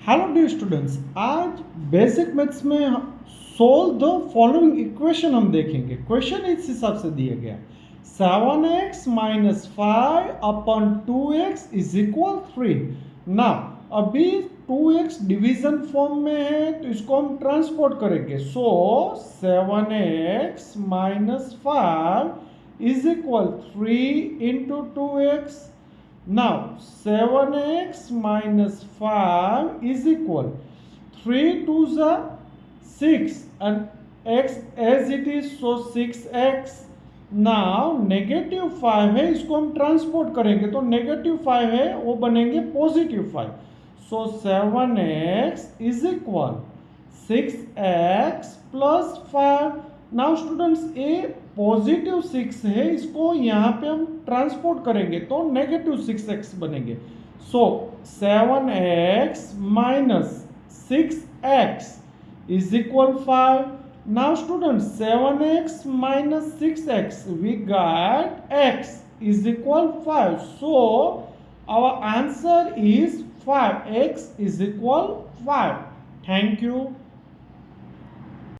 Hello dear students, आज basic maths में solve the following equation हम देखेंगे। क्वेश्चन इस हिसाब से दिया गया 7x minus 5 upon 2x is equal 3। ना अभी 2x डिवीजन फॉर्म में है तो इसको हम ट्रांसपोर्ट करेंगे। सो 7x minus 5 is equal 3 into 2x। Now 7x minus 5 is equal 3 to the 6 and x as it is, so 6x. Now negative 5 है, इसको हम ट्रांसपोर्ट करेंगे तो नेगेटिव 5 है वो बनेंगे positive 5। So 7x is equal 6x plus 5। Now students A positive 6 है, इसको यहाँ पे हम ट्रांसपोर्ट करेंगे तो नेगेटिव 6x बनेंगे। So 7x minus 6x is equal 5। Now students 7x minus 6x we got x is equal 5। So our answer is 5, x is equal 5। Thank you.